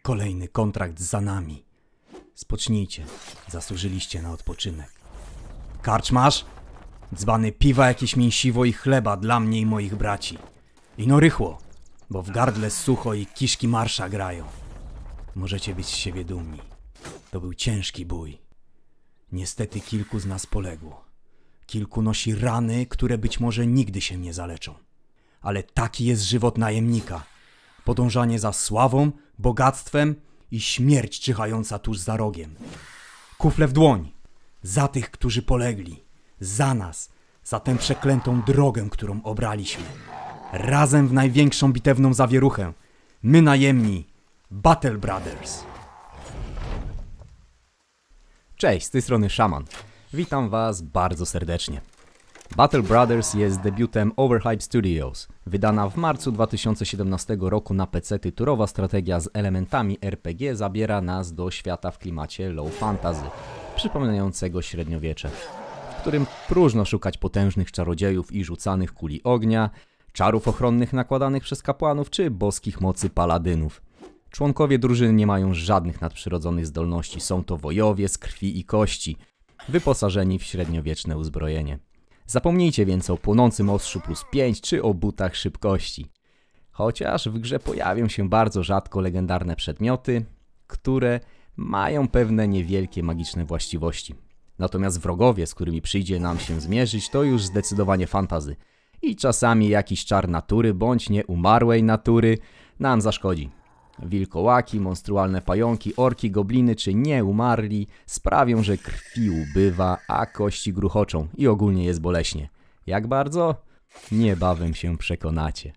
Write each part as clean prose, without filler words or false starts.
Kolejny kontrakt za nami. Spocznijcie, zasłużyliście na odpoczynek. Karczmasz? Dzbany piwa, jakieś mięsiwo i chleba dla mnie i moich braci. I no rychło, bo w gardle sucho i kiszki marsza grają. Możecie być z siebie dumni. To był ciężki bój. Niestety kilku z nas poległo. Kilku nosi rany, które być może nigdy się nie zaleczą. Ale taki jest żywot najemnika. Podążanie za sławą, bogactwem i śmierć czyhająca tuż za rogiem. Kufle w dłoń. Za tych, którzy polegli. Za nas. Za tę przeklętą drogę, którą obraliśmy. Razem w największą bitewną zawieruchę. My najemni. Battle Brothers. Cześć, z tej strony Szaman. Witam Was bardzo serdecznie. Battle Brothers jest debiutem Overhype Studios. Wydana w marcu 2017 roku na PC turowa strategia z elementami RPG zabiera nas do świata w klimacie low fantasy, przypominającego średniowiecze, w którym próżno szukać potężnych czarodziejów i rzucanych kuli ognia, czarów ochronnych nakładanych przez kapłanów czy boskich mocy paladynów. Członkowie drużyny nie mają żadnych nadprzyrodzonych zdolności, są to wojowie z krwi i kości, wyposażeni w średniowieczne uzbrojenie. Zapomnijcie więc o płonącym ostrzu +5 czy o butach szybkości. Chociaż w grze pojawią się bardzo rzadko legendarne przedmioty, które mają pewne niewielkie magiczne właściwości. Natomiast wrogowie, z którymi przyjdzie nam się zmierzyć, to już zdecydowanie fantazy. I czasami jakiś czar natury bądź nieumarłej natury nam zaszkodzi. Wilkołaki, monstrualne pająki, orki, gobliny czy nieumarli sprawią, że krwi ubywa, a kości gruchoczą i ogólnie jest boleśnie. Jak bardzo? Niebawem się przekonacie.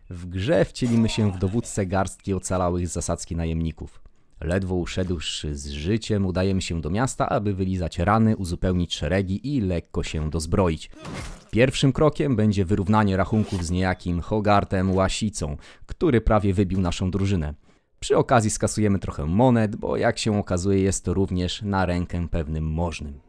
W grze wcielimy się w dowódcę garstki ocalałych z zasadzki najemników. Ledwo uszedłszy z życiem, udajemy się do miasta, aby wylizać rany, uzupełnić szeregi i lekko się dozbroić. Pierwszym krokiem będzie wyrównanie rachunków z niejakim Hogartem Łasicą, który prawie wybił naszą drużynę. Przy okazji skasujemy trochę monet, bo jak się okazuje jest to również na rękę pewnym możnym.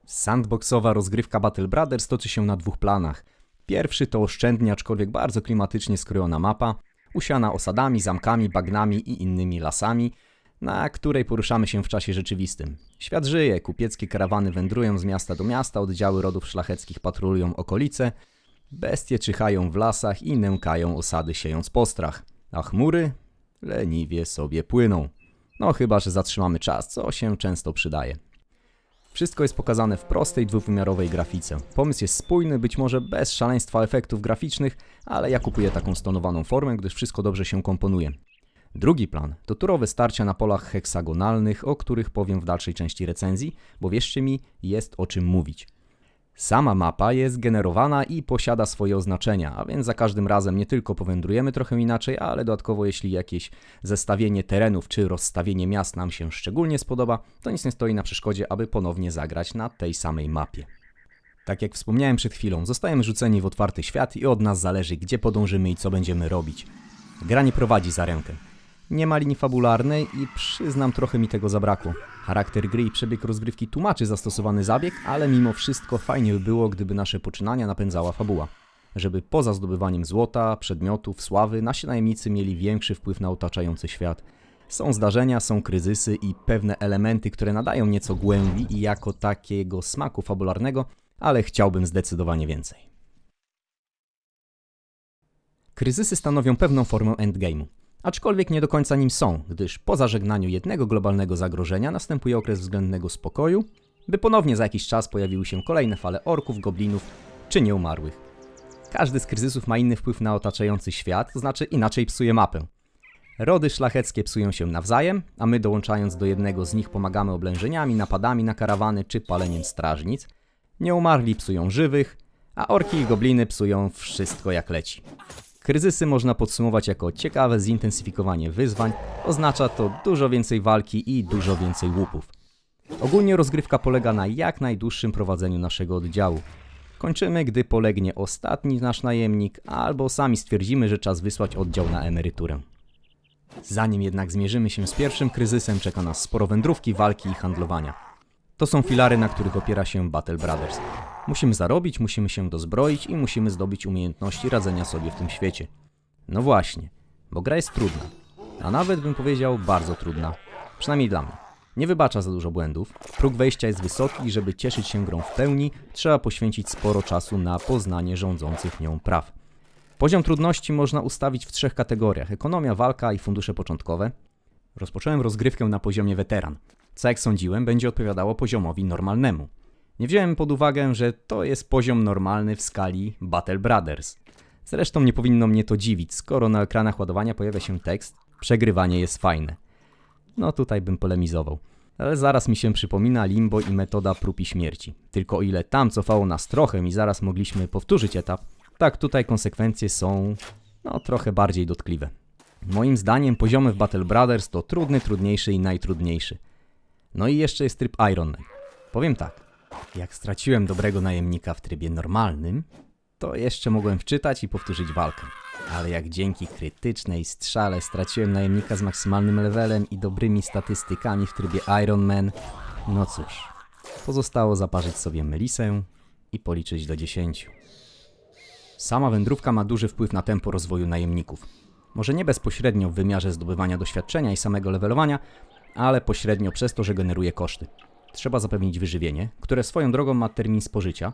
Sandboxowa rozgrywka Battle Brothers toczy się na dwóch planach. Pierwszy to oszczędnie, aczkolwiek bardzo klimatycznie skrojona mapa, usiana osadami, zamkami, bagnami i innymi lasami, na której poruszamy się w czasie rzeczywistym. Świat żyje, kupieckie karawany wędrują z miasta do miasta, oddziały rodów szlacheckich patrolują okolice, bestie czyhają w lasach i nękają osady, siejąc postrach, a chmury leniwie sobie płyną. No chyba, że zatrzymamy czas, co się często przydaje. Wszystko jest pokazane w prostej, dwuwymiarowej grafice. Pomysł jest spójny, być może bez szaleństwa efektów graficznych, ale ja kupuję taką stonowaną formę, gdyż wszystko dobrze się komponuje. Drugi plan to turowe starcia na polach heksagonalnych, o których powiem w dalszej części recenzji, bo wierzcie mi, jest o czym mówić. Sama mapa jest generowana i posiada swoje oznaczenia, a więc za każdym razem nie tylko powędrujemy trochę inaczej, ale dodatkowo jeśli jakieś zestawienie terenów czy rozstawienie miast nam się szczególnie spodoba, to nic nie stoi na przeszkodzie, aby ponownie zagrać na tej samej mapie. Tak jak wspomniałem przed chwilą, zostajemy rzuceni w otwarty świat i od nas zależy, gdzie podążymy i co będziemy robić. Gra nie prowadzi za rękę. Nie ma linii fabularnej i przyznam, trochę mi tego zabrakło. Charakter gry i przebieg rozgrywki tłumaczy zastosowany zabieg, ale mimo wszystko fajnie by było, gdyby nasze poczynania napędzała fabuła. Żeby poza zdobywaniem złota, przedmiotów, sławy, nasi najemnicy mieli większy wpływ na otaczający świat. Są zdarzenia, są kryzysy i pewne elementy, które nadają nieco głębi i jako takiego smaku fabularnego, ale chciałbym zdecydowanie więcej. Kryzysy stanowią pewną formę endgame'u. Aczkolwiek nie do końca nim są, gdyż po zażegnaniu jednego globalnego zagrożenia następuje okres względnego spokoju, by ponownie za jakiś czas pojawiły się kolejne fale orków, goblinów czy nieumarłych. Każdy z kryzysów ma inny wpływ na otaczający świat, to znaczy inaczej psuje mapę. Rody szlacheckie psują się nawzajem, a my dołączając do jednego z nich pomagamy oblężeniami, napadami na karawany czy paleniem strażnic. Nieumarli psują żywych, a orki i gobliny psują wszystko jak leci. Kryzysy można podsumować jako ciekawe zintensyfikowanie wyzwań, oznacza to dużo więcej walki i dużo więcej łupów. Ogólnie rozgrywka polega na jak najdłuższym prowadzeniu naszego oddziału. Kończymy, gdy polegnie ostatni nasz najemnik, albo sami stwierdzimy, że czas wysłać oddział na emeryturę. Zanim jednak zmierzymy się z pierwszym kryzysem, czeka nas sporo wędrówki, walki i handlowania. To są filary, na których opiera się Battle Brothers. Musimy zarobić, musimy się dozbroić i musimy zdobyć umiejętności radzenia sobie w tym świecie. No właśnie, bo gra jest trudna, a nawet bym powiedział bardzo trudna, przynajmniej dla mnie. Nie wybacza za dużo błędów, próg wejścia jest wysoki i żeby cieszyć się grą w pełni, trzeba poświęcić sporo czasu na poznanie rządzących nią praw. Poziom trudności można ustawić w 3 kategoriach: ekonomia, walka i fundusze początkowe. Rozpocząłem rozgrywkę na poziomie weteran, co jak sądziłem będzie odpowiadało poziomowi normalnemu. Nie wziąłem pod uwagę, że to jest poziom normalny w skali Battle Brothers. Zresztą nie powinno mnie to dziwić, skoro na ekranach ładowania pojawia się tekst „Przegrywanie jest fajne”. No tutaj bym polemizował. Ale zaraz mi się przypomina Limbo i metoda prób i śmierci. Tylko o ile tam cofało nas trochę i zaraz mogliśmy powtórzyć etap, tak tutaj konsekwencje są trochę bardziej dotkliwe. Moim zdaniem poziomy w Battle Brothers to trudny, trudniejszy i najtrudniejszy. No i jeszcze jest tryb Iron Man. Powiem tak, jak straciłem dobrego najemnika w trybie normalnym, to jeszcze mogłem wczytać i powtórzyć walkę. Ale jak dzięki krytycznej strzale straciłem najemnika z maksymalnym levelem i dobrymi statystykami w trybie Iron Man, no cóż, pozostało zaparzyć sobie melisę i policzyć do 10. Sama wędrówka ma duży wpływ na tempo rozwoju najemników. Może nie bezpośrednio w wymiarze zdobywania doświadczenia i samego levelowania, ale pośrednio przez to, że generuje koszty. Trzeba zapewnić wyżywienie, które swoją drogą ma termin spożycia,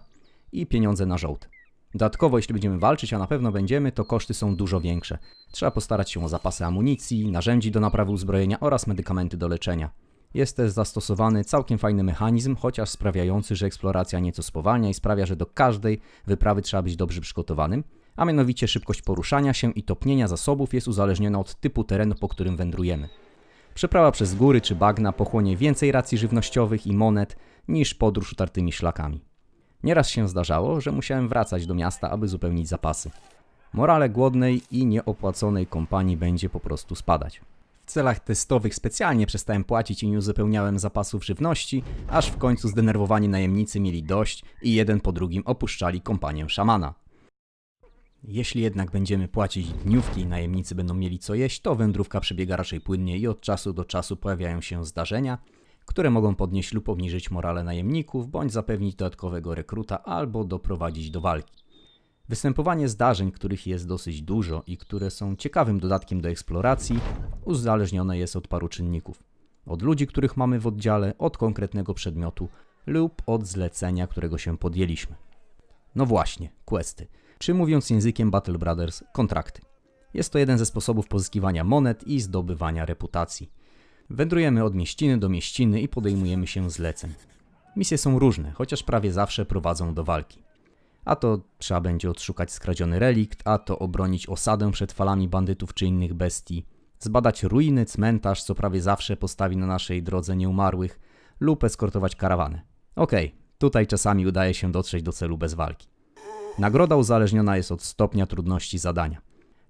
i pieniądze na żołd. Dodatkowo, jeśli będziemy walczyć, a na pewno będziemy, to koszty są dużo większe. Trzeba postarać się o zapasy amunicji, narzędzi do naprawy uzbrojenia oraz medykamenty do leczenia. Jest też zastosowany całkiem fajny mechanizm, chociaż sprawiający, że eksploracja nieco spowalnia i sprawia, że do każdej wyprawy trzeba być dobrze przygotowanym, a mianowicie szybkość poruszania się i topnienia zasobów jest uzależniona od typu terenu, po którym wędrujemy. Przeprawa przez góry czy bagna pochłonie więcej racji żywnościowych i monet niż podróż utartymi szlakami. Nieraz się zdarzało, że musiałem wracać do miasta, aby uzupełnić zapasy. Morale głodnej i nieopłaconej kompanii będzie po prostu spadać. W celach testowych specjalnie przestałem płacić i nie uzupełniałem zapasów żywności, aż w końcu zdenerwowani najemnicy mieli dość i jeden po drugim opuszczali kompanię szamana. Jeśli jednak będziemy płacić dniówki i najemnicy będą mieli co jeść, to wędrówka przebiega raczej płynnie i od czasu do czasu pojawiają się zdarzenia, które mogą podnieść lub obniżyć morale najemników, bądź zapewnić dodatkowego rekruta albo doprowadzić do walki. Występowanie zdarzeń, których jest dosyć dużo i które są ciekawym dodatkiem do eksploracji, uzależnione jest od paru czynników. Od ludzi, których mamy w oddziale, od konkretnego przedmiotu lub od zlecenia, którego się podjęliśmy. No właśnie, questy, czy mówiąc językiem Battle Brothers, kontrakty. Jest to jeden ze sposobów pozyskiwania monet i zdobywania reputacji. Wędrujemy od mieściny do mieściny i podejmujemy się zleceń. Misje są różne, chociaż prawie zawsze prowadzą do walki. A to trzeba będzie odszukać skradziony relikt, a to obronić osadę przed falami bandytów czy innych bestii, zbadać ruiny, cmentarz, co prawie zawsze postawi na naszej drodze nieumarłych, lub eskortować karawanę. Okej, tutaj czasami udaje się dotrzeć do celu bez walki. Nagroda uzależniona jest od stopnia trudności zadania.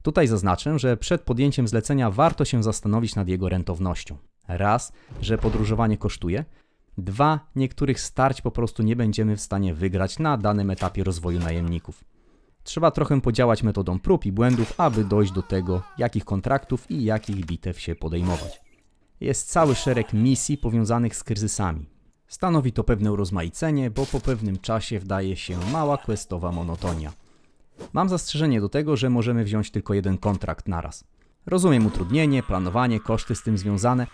Tutaj zaznaczę, że przed podjęciem zlecenia warto się zastanowić nad jego rentownością. Raz, że podróżowanie kosztuje. 2, niektórych starć po prostu nie będziemy w stanie wygrać na danym etapie rozwoju najemników. Trzeba trochę podziałać metodą prób i błędów, aby dojść do tego, jakich kontraktów i jakich bitew się podejmować. Jest cały szereg misji powiązanych z kryzysami. Stanowi to pewne urozmaicenie, bo po pewnym czasie wdaje się mała questowa monotonia. Mam zastrzeżenie do tego, że możemy wziąć tylko jeden kontrakt naraz. Rozumiem utrudnienie, planowanie, koszty z tym związane,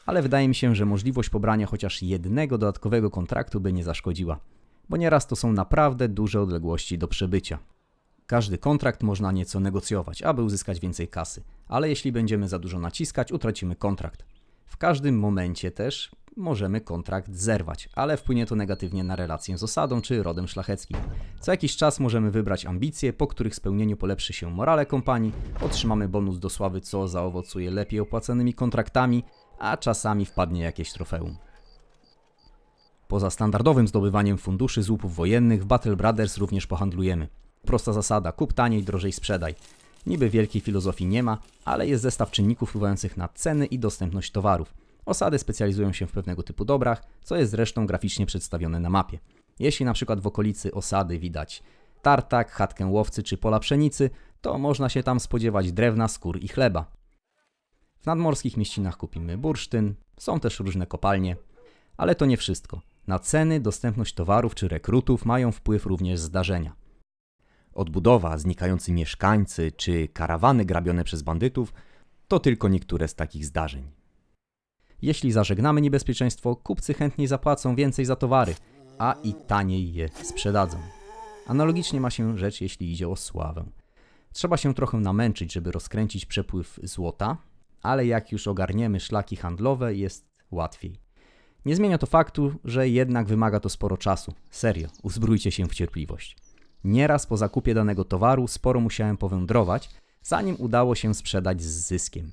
ale wydaje mi się, że możliwość pobrania chociaż jednego dodatkowego kontraktu by nie zaszkodziła, bo nieraz to są naprawdę duże odległości do przebycia. Każdy kontrakt można nieco negocjować, aby uzyskać więcej kasy, ale jeśli będziemy za dużo naciskać, utracimy kontrakt. W każdym momencie też możemy kontrakt zerwać, ale wpłynie to negatywnie na relację z osadą czy rodem szlacheckim. Co jakiś czas możemy wybrać ambicje, po których spełnieniu polepszy się morale kompanii, otrzymamy bonus do sławy, co zaowocuje lepiej opłacanymi kontraktami, a czasami wpadnie jakieś trofeum. Poza standardowym zdobywaniem funduszy z łupów wojennych w Battle Brothers również pohandlujemy. Prosta zasada, kup taniej, drożej sprzedaj. Niby wielkiej filozofii nie ma, ale jest zestaw czynników wpływających na ceny i dostępność towarów. Osady specjalizują się w pewnego typu dobrach, co jest zresztą graficznie przedstawione na mapie. Jeśli na przykład w okolicy osady widać tartak, chatkę łowcy czy pola pszenicy, to można się tam spodziewać drewna, skór i chleba. W nadmorskich mieścinach kupimy bursztyn, są też różne kopalnie, ale to nie wszystko. Na ceny, dostępność towarów czy rekrutów mają wpływ również zdarzenia. Odbudowa, znikający mieszkańcy czy karawany grabione przez bandytów to tylko niektóre z takich zdarzeń. Jeśli zażegnamy niebezpieczeństwo, kupcy chętniej zapłacą więcej za towary, a i taniej je sprzedadzą. Analogicznie ma się rzecz, jeśli idzie o sławę. Trzeba się trochę namęczyć, żeby rozkręcić przepływ złota, ale jak już ogarniemy szlaki handlowe, jest łatwiej. Nie zmienia to faktu, że jednak wymaga to sporo czasu. Serio, uzbrójcie się w cierpliwość. Nieraz po zakupie danego towaru sporo musiałem powędrować, zanim udało się sprzedać z zyskiem.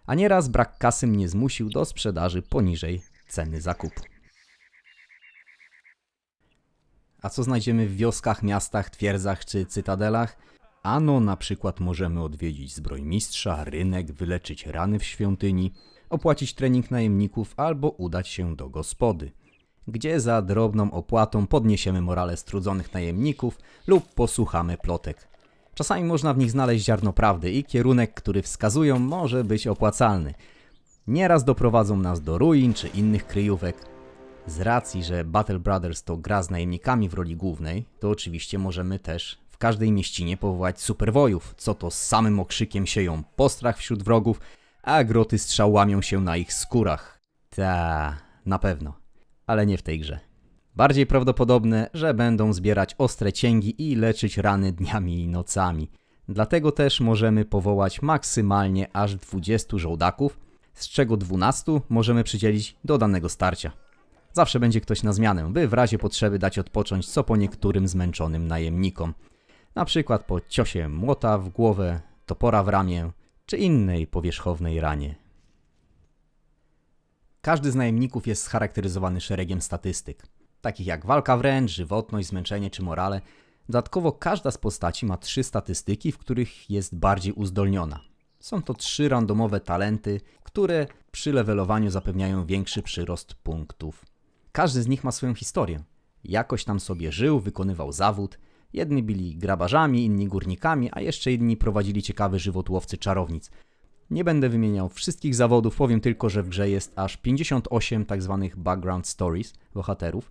A nieraz brak kasy mnie zmusił do sprzedaży poniżej ceny zakupu. A co znajdziemy w wioskach, miastach, twierdzach czy cytadelach? Ano na przykład możemy odwiedzić zbrojmistrza, rynek, wyleczyć rany w świątyni, opłacić trening najemników albo udać się do gospody, gdzie za drobną opłatą podniesiemy morale strudzonych najemników lub posłuchamy plotek. Czasami można w nich znaleźć ziarno prawdy i kierunek, który wskazują, może być opłacalny. Nieraz doprowadzą nas do ruin czy innych kryjówek. Z racji, że Battle Brothers to gra z najemnikami w roli głównej, to oczywiście możemy też w każdej mieścinie powołać superwojów, co to z samym okrzykiem sieją postrach wśród wrogów, a groty strzał łamią się na ich skórach. Na pewno, ale nie w tej grze. Bardziej prawdopodobne, że będą zbierać ostre cięgi i leczyć rany dniami i nocami. Dlatego też możemy powołać maksymalnie aż 20 żołdaków, z czego 12 możemy przydzielić do danego starcia. Zawsze będzie ktoś na zmianę, by w razie potrzeby dać odpocząć co po niektórym zmęczonym najemnikom. Na przykład po ciosie młota w głowę, topora w ramię, czy innej powierzchownej ranie. Każdy z najemników jest scharakteryzowany szeregiem statystyk, takich jak walka wręcz, żywotność, zmęczenie czy morale. Dodatkowo każda z postaci ma 3 statystyki, w których jest bardziej uzdolniona. Są to 3 randomowe talenty, które przy levelowaniu zapewniają większy przyrost punktów. Każdy z nich ma swoją historię. Jakoś tam sobie żył, wykonywał zawód. Jedni byli grabarzami, inni górnikami, a jeszcze inni prowadzili ciekawy żywot łowcy czarownic. Nie będę wymieniał wszystkich zawodów, powiem tylko, że w grze jest aż 58 tzw. background stories bohaterów.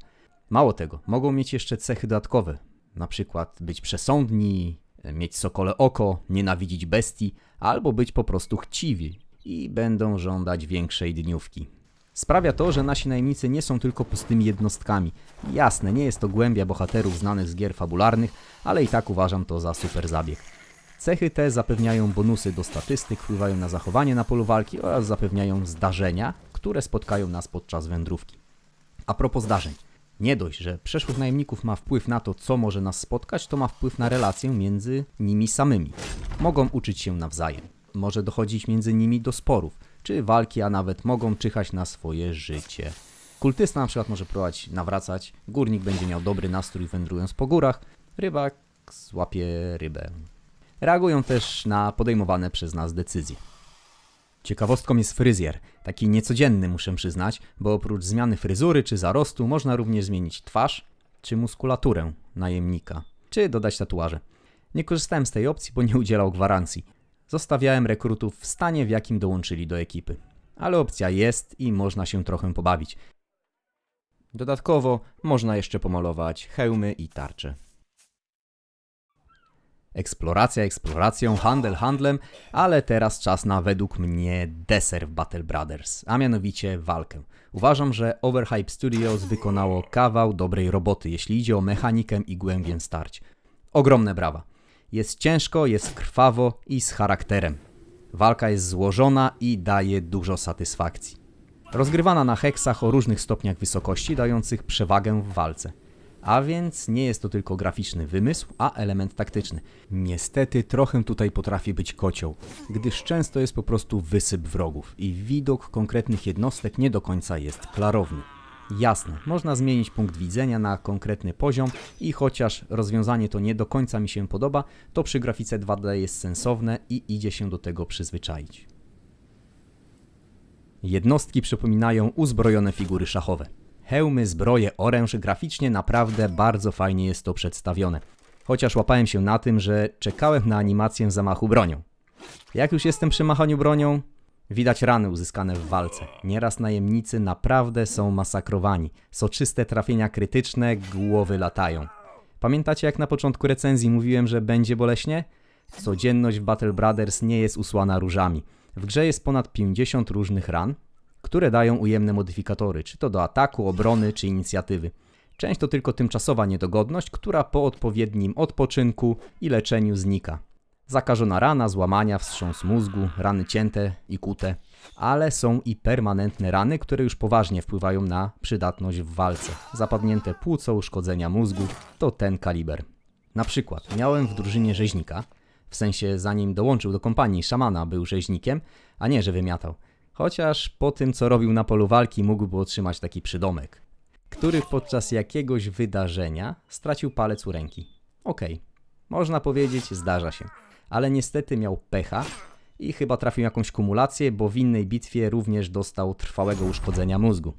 Mało tego, mogą mieć jeszcze cechy dodatkowe, na przykład być przesądni, mieć sokole oko, nienawidzić bestii, albo być po prostu chciwi i będą żądać większej dniówki. Sprawia to, że nasi najemnicy nie są tylko pustymi jednostkami. Jasne, nie jest to głębia bohaterów znanych z gier fabularnych, ale i tak uważam to za super zabieg. Cechy te zapewniają bonusy do statystyk, wpływają na zachowanie na polu walki oraz zapewniają zdarzenia, które spotkają nas podczas wędrówki. A propos zdarzeń. Nie dość, że przeszłych najemników ma wpływ na to, co może nas spotkać, to ma wpływ na relację między nimi samymi. Mogą uczyć się nawzajem. Może dochodzić między nimi do sporów, czy walki, a nawet mogą czyhać na swoje życie. Kultysta na przykład może próbować nawracać, górnik będzie miał dobry nastrój wędrując po górach, rybak złapie rybę. Reagują też na podejmowane przez nas decyzje. Ciekawostką jest fryzjer, taki niecodzienny muszę przyznać, bo oprócz zmiany fryzury czy zarostu można również zmienić twarz czy muskulaturę najemnika, czy dodać tatuaże. Nie korzystałem z tej opcji, bo nie udzielał gwarancji. Zostawiałem rekrutów w stanie, w jakim dołączyli do ekipy. Ale opcja jest i można się trochę pobawić. Dodatkowo można jeszcze pomalować hełmy i tarcze. Eksploracja eksploracją, handel handlem, ale teraz czas na według mnie deser w Battle Brothers, a mianowicie walkę. Uważam, że Overhype Studios wykonało kawał dobrej roboty, jeśli idzie o mechanikę i głębię starć. Ogromne brawa. Jest ciężko, jest krwawo i z charakterem. Walka jest złożona i daje dużo satysfakcji. Rozgrywana na heksach o różnych stopniach wysokości, dających przewagę w walce. A więc nie jest to tylko graficzny wymysł, a element taktyczny. Niestety trochę tutaj potrafi być kocioł, gdyż często jest po prostu wysyp wrogów i widok konkretnych jednostek nie do końca jest klarowny. Jasne, można zmienić punkt widzenia na konkretny poziom i chociaż rozwiązanie to nie do końca mi się podoba, to przy grafice 2D jest sensowne i idzie się do tego przyzwyczaić. Jednostki przypominają uzbrojone figury szachowe. Hełmy, zbroje, oręż, graficznie naprawdę bardzo fajnie jest to przedstawione. Chociaż łapałem się na tym, że czekałem na animację zamachu bronią. Jak już jestem przy machaniu bronią, widać rany uzyskane w walce. Nieraz najemnicy naprawdę są masakrowani. Soczyste trafienia krytyczne, głowy latają. Pamiętacie, jak na początku recenzji mówiłem, że będzie boleśnie? Codzienność w Battle Brothers nie jest usłana różami. W grze jest ponad 50 różnych ran, które dają ujemne modyfikatory, czy to do ataku, obrony, czy inicjatywy. Część to tylko tymczasowa niedogodność, która po odpowiednim odpoczynku i leczeniu znika. Zakażona rana, złamania, wstrząs mózgu, rany cięte i kute. Ale są i permanentne rany, które już poważnie wpływają na przydatność w walce. Zapadnięte płuco, uszkodzenia mózgu to ten kaliber. Na przykład miałem w drużynie rzeźnika, w sensie zanim dołączył do kompanii szamana był rzeźnikiem, a nie, że wymiatał. Chociaż po tym, co robił na polu walki, mógłby otrzymać taki przydomek, który podczas jakiegoś wydarzenia stracił palec u ręki. Okej, można powiedzieć, zdarza się. Ale niestety miał pecha i chyba trafił jakąś kumulację, bo w innej bitwie również dostał trwałego uszkodzenia mózgu.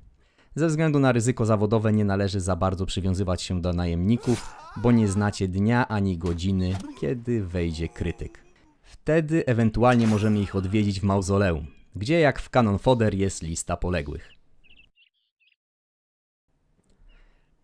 Ze względu na ryzyko zawodowe nie należy za bardzo przywiązywać się do najemników, bo nie znacie dnia ani godziny, kiedy wejdzie krytyk. Wtedy ewentualnie możemy ich odwiedzić w mauzoleum, gdzie jak w Cannon Fodder jest lista poległych.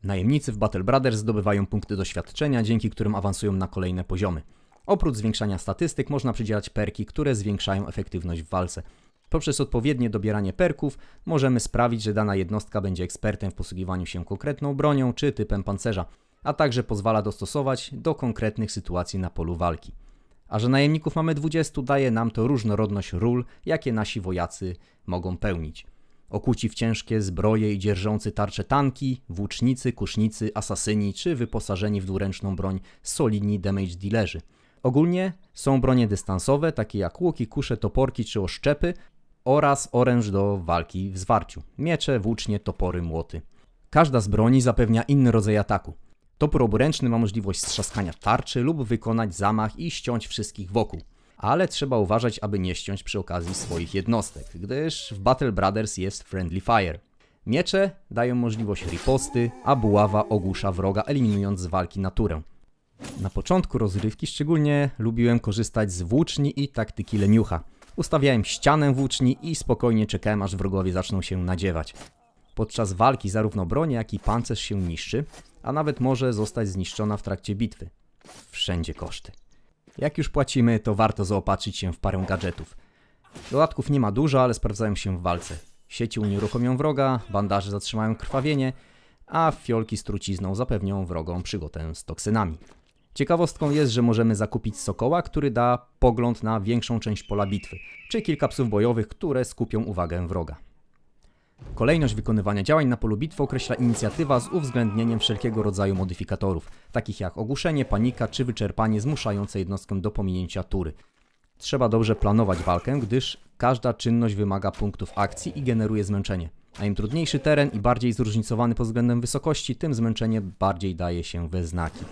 Najemnicy w Battle Brothers zdobywają punkty doświadczenia, dzięki którym awansują na kolejne poziomy. Oprócz zwiększania statystyk można przydzielać perki, które zwiększają efektywność w walce. Poprzez odpowiednie dobieranie perków możemy sprawić, że dana jednostka będzie ekspertem w posługiwaniu się konkretną bronią czy typem pancerza, a także pozwala dostosować do konkretnych sytuacji na polu walki. A że najemników mamy 20, daje nam to różnorodność ról, jakie nasi wojacy mogą pełnić. Okuci w ciężkie zbroje i dzierżący tarcze tanki, włócznicy, kusznicy, asasyni czy wyposażeni w dwuręczną broń solidni damage dealerzy. Ogólnie są bronie dystansowe, takie jak łuki, kusze, toporki czy oszczepy oraz oręż do walki w zwarciu. Miecze, włócznie, topory, młoty. Każda z broni zapewnia inny rodzaj ataku. Topór oburęczny ma możliwość strzaskania tarczy lub wykonać zamach i ściąć wszystkich wokół. Ale trzeba uważać, aby nie ściąć przy okazji swoich jednostek, gdyż w Battle Brothers jest Friendly Fire. Miecze dają możliwość riposty, a buława ogłusza wroga, eliminując z walki naturę. Na początku rozrywki szczególnie lubiłem korzystać z włóczni i taktyki leniucha. Ustawiałem ścianę włóczni i spokojnie czekałem, aż wrogowie zaczną się nadziewać. Podczas walki zarówno broń, jak i pancerz się niszczy, a nawet może zostać zniszczona w trakcie bitwy. Wszędzie koszty. Jak już płacimy, to warto zaopatrzyć się w parę gadżetów. Dodatków nie ma dużo, ale sprawdzają się w walce. Sieci unieruchomią wroga, bandaże zatrzymają krwawienie, a fiolki z trucizną zapewnią wrogom przygotę z toksynami. Ciekawostką jest, że możemy zakupić sokoła, który da pogląd na większą część pola bitwy, czy kilka psów bojowych, które skupią uwagę wroga. Kolejność wykonywania działań na polu bitwy określa inicjatywa z uwzględnieniem wszelkiego rodzaju modyfikatorów, takich jak ogłuszenie, panika czy wyczerpanie zmuszające jednostkę do pominięcia tury. Trzeba dobrze planować walkę, gdyż każda czynność wymaga punktów akcji i generuje zmęczenie. A im trudniejszy teren i bardziej zróżnicowany pod względem wysokości, tym zmęczenie bardziej daje się we znaki.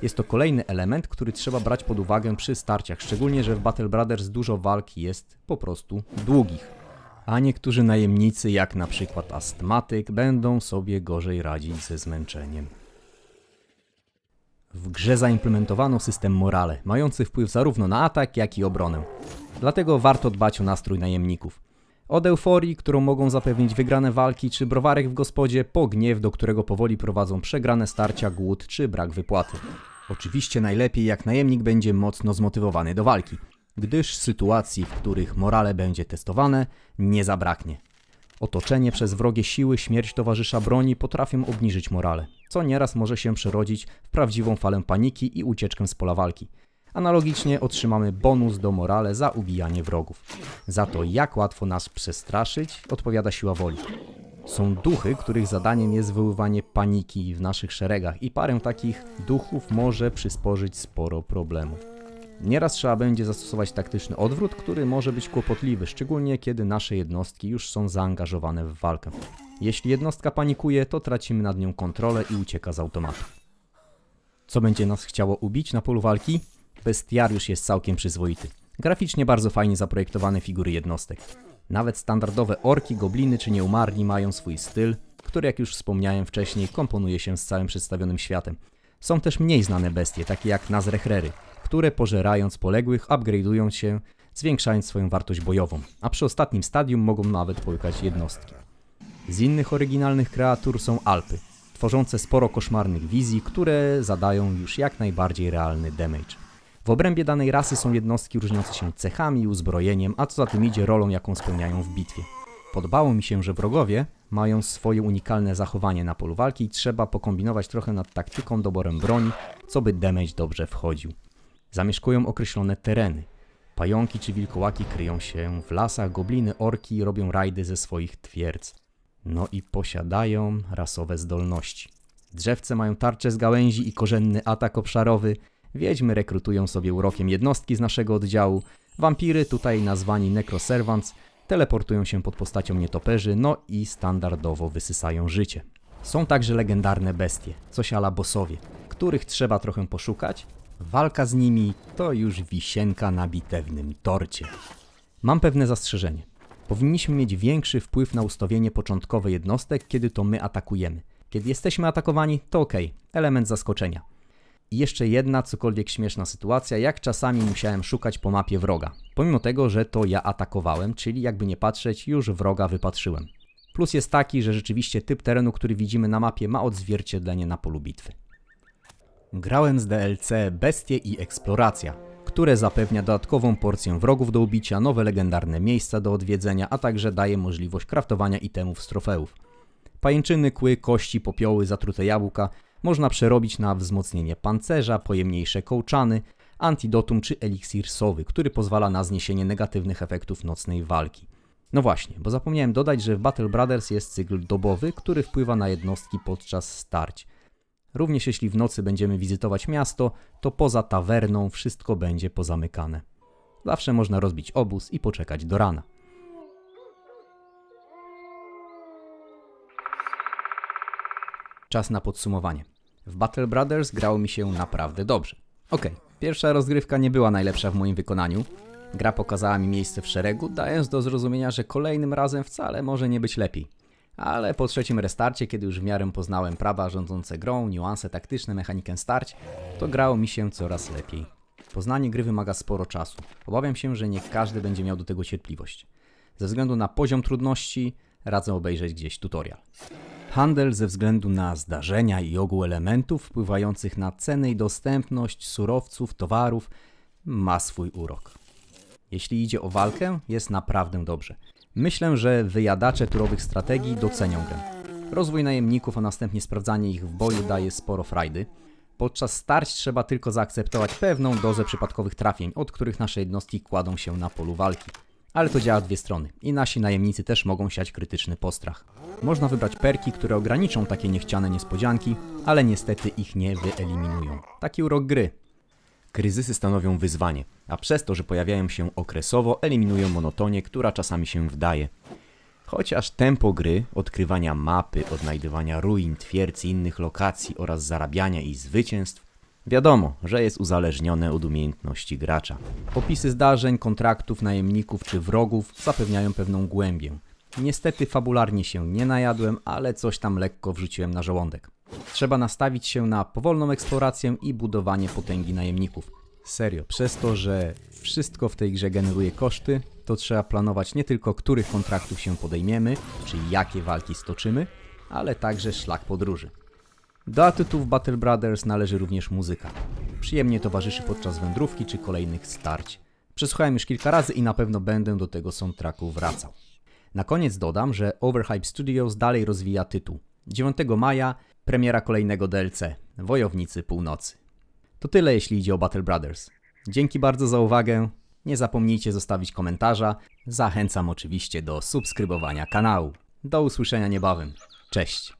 Jest to kolejny element, który trzeba brać pod uwagę przy starciach, szczególnie, że w Battle Brothers dużo walk jest po prostu długich. A niektórzy najemnicy, jak na przykład astmatyk, będą sobie gorzej radzić ze zmęczeniem. W grze zaimplementowano system morale, mający wpływ zarówno na atak, jak i obronę. Dlatego warto dbać o nastrój najemników. Od euforii, którą mogą zapewnić wygrane walki czy browarek w gospodzie, po gniew, do którego powoli prowadzą przegrane starcia, głód czy brak wypłaty. Oczywiście najlepiej, jak najemnik będzie mocno zmotywowany do walki, gdyż sytuacji, w których morale będzie testowane, nie zabraknie. Otoczenie przez wrogie siły, śmierć towarzysza broni potrafią obniżyć morale, co nieraz może się przerodzić w prawdziwą falę paniki i ucieczkę z pola walki. Analogicznie otrzymamy bonus do morale za ubijanie wrogów. Za to, jak łatwo nas przestraszyć, odpowiada siła woli. Są duchy, których zadaniem jest wywoływanie paniki w naszych szeregach i parę takich duchów może przysporzyć sporo problemów. Nieraz trzeba będzie zastosować taktyczny odwrót, który może być kłopotliwy, szczególnie kiedy nasze jednostki już są zaangażowane w walkę. Jeśli jednostka panikuje, to tracimy nad nią kontrolę i ucieka z automatu. Co będzie nas chciało ubić na polu walki? Bestiariusz jest całkiem przyzwoity. Graficznie bardzo fajnie zaprojektowane figury jednostek. Nawet standardowe orki, gobliny czy nieumarli mają swój styl, który, jak już wspomniałem wcześniej, komponuje się z całym przedstawionym światem. Są też mniej znane bestie, takie jak Nazrechrery, które pożerając poległych upgrade'ują się, zwiększając swoją wartość bojową, a przy ostatnim stadium mogą nawet połykać jednostki. Z innych oryginalnych kreatur są Alpy. tworzące sporo koszmarnych wizji, które zadają już jak najbardziej realny damage. W obrębie danej rasy są jednostki różniące się cechami i uzbrojeniem, a co za tym idzie rolą, jaką spełniają w bitwie. Podobało mi się, że wrogowie mają swoje unikalne zachowanie na polu walki i trzeba pokombinować trochę nad taktyką, doborem broni, co by damage dobrze wchodził. Zamieszkują określone tereny. Pająki czy wilkołaki kryją się w lasach, gobliny, orki robią rajdy ze swoich twierdz. No i posiadają rasowe zdolności. Drzewce mają tarcze z gałęzi i korzenny atak obszarowy. Wiedźmy rekrutują sobie urokiem jednostki z naszego oddziału. Wampiry, tutaj nazwani Necroservants, teleportują się pod postacią nietoperzy, no i standardowo wysysają życie. Są także legendarne bestie, coś a la bossowie, których trzeba trochę poszukać. Walka z nimi to już wisienka na bitewnym torcie. Mam pewne zastrzeżenie. Powinniśmy mieć większy wpływ na ustawienie początkowe jednostek, kiedy to my atakujemy. Kiedy jesteśmy atakowani, to okej, element zaskoczenia. I jeszcze jedna cokolwiek śmieszna sytuacja, jak czasami musiałem szukać po mapie wroga. Pomimo tego, że to ja atakowałem, czyli jakby nie patrzeć, już wroga wypatrzyłem. Plus jest taki, że rzeczywiście typ terenu, który widzimy na mapie, ma odzwierciedlenie na polu bitwy. Grałem z DLC Bestie i Eksploracja, które zapewnia dodatkową porcję wrogów do ubicia, nowe legendarne miejsca do odwiedzenia, a także daje możliwość craftowania itemów z trofeów. Pajęczyny, kły, kości, popioły, zatrute jabłka można przerobić na wzmocnienie pancerza, pojemniejsze kołczany, antidotum czy eliksir sowy, który pozwala na zniesienie negatywnych efektów nocnej walki. No właśnie, bo zapomniałem dodać, że w Battle Brothers jest cykl dobowy, który wpływa na jednostki podczas starć. Również jeśli w nocy będziemy wizytować miasto, to poza tawerną wszystko będzie pozamykane. Zawsze można rozbić obóz i poczekać do rana. Czas na podsumowanie. W Battle Brothers grało mi się naprawdę dobrze. Okej, pierwsza rozgrywka nie była najlepsza w moim wykonaniu. Gra pokazała mi miejsce w szeregu, dając do zrozumienia, że kolejnym razem wcale może nie być lepiej. Ale po trzecim restarcie, kiedy już w miarę poznałem prawa rządzące grą, niuanse taktyczne, mechanikę starć, to grało mi się coraz lepiej. Poznanie gry wymaga sporo czasu. Obawiam się, że nie każdy będzie miał do tego cierpliwość. Ze względu na poziom trudności radzę obejrzeć gdzieś tutorial. Handel ze względu na zdarzenia i ogół elementów wpływających na cenę i dostępność surowców, towarów ma swój urok. Jeśli idzie o walkę, jest naprawdę dobrze. Myślę, że wyjadacze turowych strategii docenią grę. Rozwój najemników, a następnie sprawdzanie ich w boju daje sporo frajdy. Podczas starć trzeba tylko zaakceptować pewną dozę przypadkowych trafień, od których nasze jednostki kładą się na polu walki. Ale to działa w dwie strony i nasi najemnicy też mogą siać krytyczny postrach. Można wybrać perki, które ograniczą takie niechciane niespodzianki, ale niestety ich nie wyeliminują. Taki urok gry. Kryzysy stanowią wyzwanie, a przez to, że pojawiają się okresowo, eliminują monotonię, która czasami się wdaje. Chociaż tempo gry, odkrywania mapy, odnajdywania ruin, twierdz i innych lokacji oraz zarabiania i zwycięstw, wiadomo, że jest uzależnione od umiejętności gracza. Opisy zdarzeń, kontraktów, najemników czy wrogów zapewniają pewną głębię. Niestety fabularnie się nie najadłem, ale coś tam lekko wrzuciłem na żołądek. Trzeba nastawić się na powolną eksplorację i budowanie potęgi najemników. Serio, przez to, że wszystko w tej grze generuje koszty, to trzeba planować nie tylko których kontraktów się podejmiemy, czyli jakie walki stoczymy, ale także szlak podróży. Do atutów Battle Brothers należy również muzyka. Przyjemnie towarzyszy podczas wędrówki czy kolejnych starć. Przesłuchałem już kilka razy i na pewno będę do tego soundtracku wracał. Na koniec dodam, że Overhype Studios dalej rozwija tytuł. 9 maja premiera kolejnego DLC, Wojownicy Północy. To tyle jeśli idzie o Battle Brothers. Dzięki bardzo za uwagę, nie zapomnijcie zostawić komentarza, zachęcam oczywiście do subskrybowania kanału. Do usłyszenia niebawem, cześć!